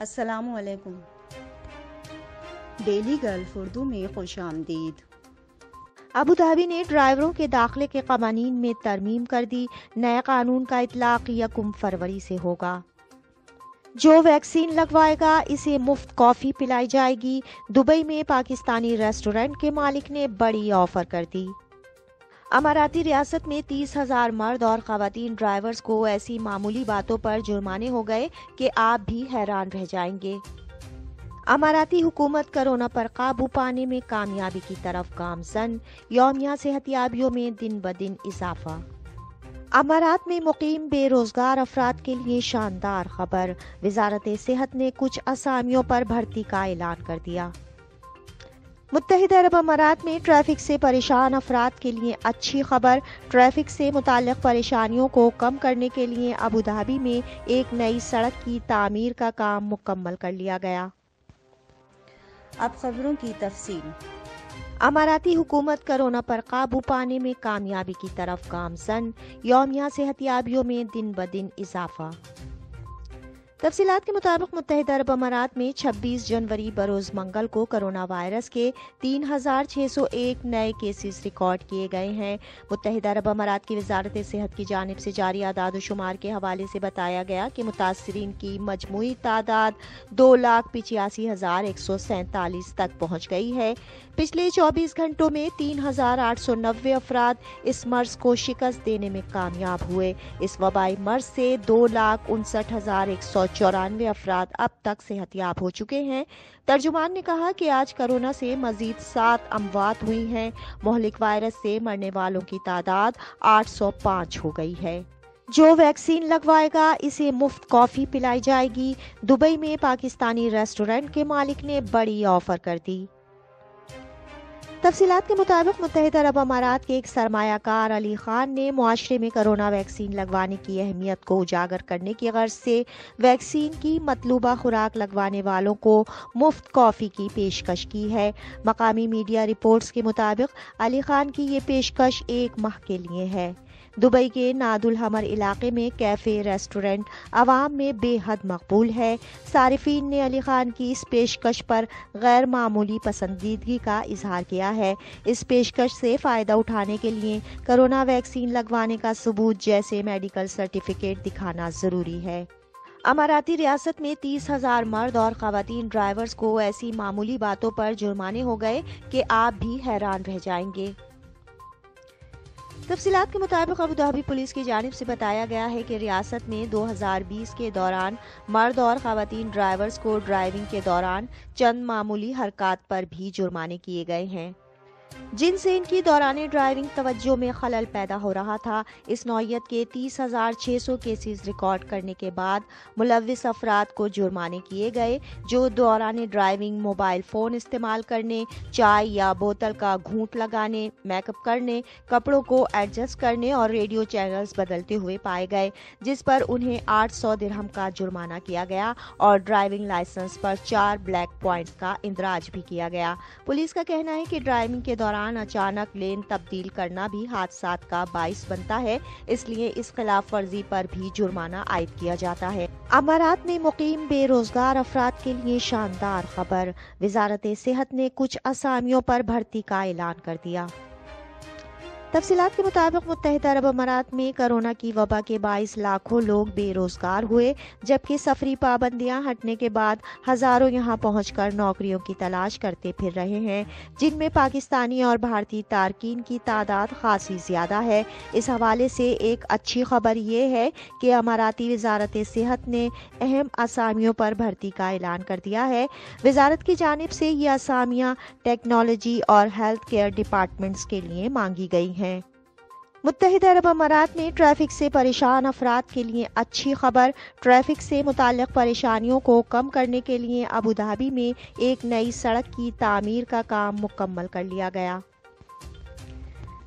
السلام علیکم۔ Daily golf Urdu میں خوش آمدید۔ ابوظہبی نے ڈرائیوروں کے داخلے کے قوانین میں ترمیم کر دی، نئے قانون کا اطلاق 1 فروری سے ہوگا۔ جو ویکسین لگوائے گا اسے مفت کافی پلائی جائے گی، دبئی میں پاکستانی ریسٹورنٹ کے مالک نے بڑی آفر کر دی۔ اماراتی ریاست میں 30,000 مرد اور خواتین ڈرائیورز کو ایسی معمولی باتوں پر جرمانے ہو گئے کہ آپ بھی حیران رہ جائیں گے۔ اماراتی حکومت کرونا پر قابو پانے میں کامیابی کی طرف گامزن، یومیہ صحتیابیوں میں دن بدن اضافہ۔ امارات میں مقیم بے روزگار افراد کے لیے شاندار خبر، وزارت صحت نے کچھ اسامیوں پر بھرتی کا اعلان کر دیا۔ متحدہ عرب امارات میں ٹریفک سے پریشان افراد کے لیے اچھی خبر، ٹریفک سے متعلق پریشانیوں کو کم کرنے کے لیے ابوظہبی میں ایک نئی سڑک کی تعمیر کا کام مکمل کر لیا گیا۔ اب خبروں کی تفصیل۔ اماراتی حکومت کرونا پر قابو پانے میں کامیابی کی طرف گامزن، یومیہ صحتیابیوں میں دن بدن اضافہ۔ تفصیلات کے مطابق متحدہ عرب امارات میں 26 جنوری بروز منگل کو کرونا وائرس کے 3,601 نئے کیسز ریکارڈ کیے گئے ہیں۔ متحدہ عرب امارات کی وزارت صحت کی جانب سے جاری اعداد و شمار کے حوالے سے بتایا گیا کہ متاثرین کی مجموعی تعداد 2,85,147 تک پہنچ گئی ہے۔ پچھلے 24 گھنٹوں میں 3,890 افراد اس مرض کو شکست دینے میں کامیاب ہوئے۔ اس وبائی مرض سے 2,59,194 افراد اب تک صحت یاب ہو چکے ہیں۔ ترجمان نے کہا کہ آج کرونا سے مزید 7 اموات ہوئی ہیں۔ مہلک وائرس سے مرنے والوں کی تعداد 805 ہو گئی ہے۔ جو ویکسین لگوائے گا اسے مفت کافی پلائی جائے گی، دبئی میں پاکستانی ریسٹورنٹ کے مالک نے بڑی آفر کر دی۔ تفصیلات کے مطابق متحدہ عرب امارات کے ایک سرمایہ کار علی خان نے معاشرے میں کرونا ویکسین لگوانے کی اہمیت کو اجاگر کرنے کی غرض سے ویکسین کی مطلوبہ خوراک لگوانے والوں کو مفت کافی کی پیشکش کی ہے۔ مقامی میڈیا رپورٹس کے مطابق علی خان کی یہ پیشکش 1 ماہ کے لیے ہے۔ دبئی کے ناد الحمر علاقے میں کیفے ریسٹورنٹ عوام میں بے حد مقبول ہے۔ صارفین نے علی خان کی اس پیشکش پر غیر معمولی پسندیدگی کا اظہار کیا ہے۔ اس پیشکش سے فائدہ اٹھانے کے لیے کرونا ویکسین لگوانے کا ثبوت جیسے میڈیکل سرٹیفکیٹ دکھانا ضروری ہے۔ اماراتی ریاست میں 30,000 مرد اور خواتین ڈرائیورز کو ایسی معمولی باتوں پر جرمانے ہو گئے کہ آپ بھی حیران رہ جائیں گے۔ تفصیلات کے مطابق ابوظہبی پولیس کی جانب سے بتایا گیا ہے کہ ریاست میں 2020 کے دوران مرد اور خواتین ڈرائیورز کو ڈرائیونگ کے دوران چند معمولی حرکات پر بھی جرمانے کیے گئے ہیں، جن سے ان کی دوران ڈرائیونگ توجہ میں خلل پیدا ہو رہا تھا۔ اس نوعیت کے 30,600 کیسز ریکارڈ کرنے کے بعد ملوث افراد کو جرمانے کیے گئے، جو دوران ڈرائیونگ موبائل فون استعمال کرنے، چائے یا بوتل کا گھونٹ لگانے، میک اپ کرنے، کپڑوں کو ایڈجسٹ کرنے اور ریڈیو چینلز بدلتے ہوئے پائے گئے، جس پر انہیں 800 درہم کا جرمانہ کیا گیا اور ڈرائیونگ لائسنس پر 4 بلیک پوائنٹس کا اندراج بھی کیا گیا۔ پولیس کا کہنا ہے کہ ڈرائیونگ کے دوران اچانک لین تبدیل کرنا بھی حادثات کا باعث بنتا ہے، اس لیے اس خلاف ورزی پر بھی جرمانہ عائد کیا جاتا ہے۔ امارات میں مقیم بے روزگار افراد کے لیے شاندار خبر، وزارت صحت نے کچھ اسامیوں پر بھرتی کا اعلان کر دیا۔ تفصیلات کے مطابق متحدہ عرب امارات میں کرونا کی وبا کے باعث لاکھوں لوگ بے روزگار ہوئے، جبکہ سفری پابندیاں ہٹنے کے بعد ہزاروں یہاں پہنچ کر نوکریوں کی تلاش کرتے پھر رہے ہیں، جن میں پاکستانی اور بھارتی تارکین کی تعداد خاصی زیادہ ہے۔ اس حوالے سے ایک اچھی خبر یہ ہے کہ اماراتی وزارت صحت نے اہم اسامیوں پر بھرتی کا اعلان کر دیا ہے۔ وزارت کی جانب سے یہ اسامیاں ٹیکنالوجی اور ہیلتھ کیئر ڈپارٹمنٹس کے لیے مانگی گئی ہیں۔ متحدہ عرب امارات میں ٹریفک سے پریشان افراد کے لیے اچھی خبر، ٹریفک سے متعلق پریشانیوں کو کم کرنے کے لیے ابوظہبی میں ایک نئی سڑک کی تعمیر کا کام مکمل کر لیا گیا۔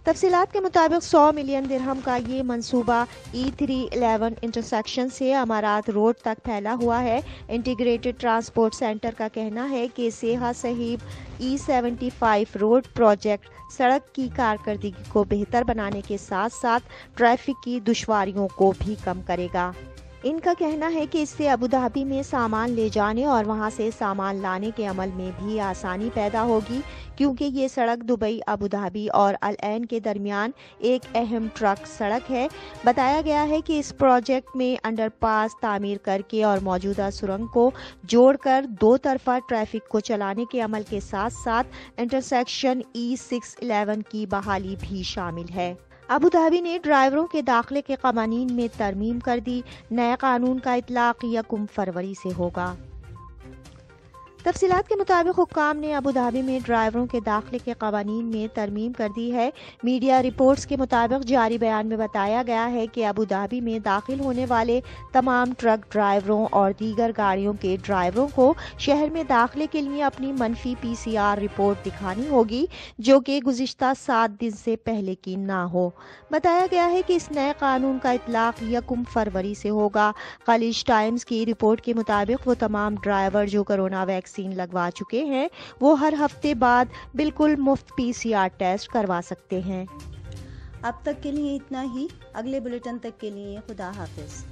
تفصیلات کے مطابق 100 ملین درہم کا یہ منصوبہ E311 انٹرسیکشن سے امارات روڈ تک پھیلا ہوا ہے۔ انٹیگریٹڈ ٹرانسپورٹ سینٹر کا کہنا ہے کہ سیاح صحیب E75 روڈ پروجیکٹ سڑک کی کارکردگی کو بہتر بنانے کے ساتھ ساتھ ٹریفک کی دشواریوں کو بھی کم کرے گا۔ ان کا کہنا ہے کہ اس سے ابوظہبی میں سامان لے جانے اور وہاں سے سامان لانے کے عمل میں بھی آسانی پیدا ہوگی، کیونکہ یہ سڑک دبئی، ابوظہبی اور العین کے درمیان ایک اہم ٹرک سڑک ہے۔ بتایا گیا ہے کہ اس پروجیکٹ میں انڈر پاس تعمیر کر کے اور موجودہ سرنگ کو جوڑ کر دو طرفہ ٹریفک کو چلانے کے عمل کے ساتھ ساتھ انٹرسیکشن E611 کی بحالی بھی شامل ہے۔ ابوظہبی نے ڈرائیوروں کے داخلے کے قوانین میں ترمیم کر دی۔ نئے قانون کا اطلاق 1 فروری سے ہوگا۔ تفصیلات کے مطابق حکام نے ابوظہبی میں ڈرائیوروں کے داخلے کے قوانین میں ترمیم کر دی ہے۔ میڈیا رپورٹس کے مطابق جاری بیان میں بتایا گیا ہے کہ ابوظہبی میں داخل ہونے والے تمام ٹرک ڈرائیوروں اور دیگر گاڑیوں کے ڈرائیوروں کو شہر میں داخلے کے لیے اپنی منفی PCR رپورٹ دکھانی ہوگی، جو کہ گزشتہ 7 دن سے پہلے کی نہ ہو۔ بتایا گیا ہے کہ اس نئے قانون کا اطلاق 1 فروری سے ہوگا۔ خلیج ٹائمز کی رپورٹ کے مطابق وہ تمام ڈرائیور جو کورونا ویکسین لگوا چکے ہیں وہ ہر ہفتے بعد بالکل مفت PCR ٹیسٹ کروا سکتے ہیں۔ اب تک کے لیے اتنا ہی۔ اگلے بلیٹن تک کے لیے خدا حافظ۔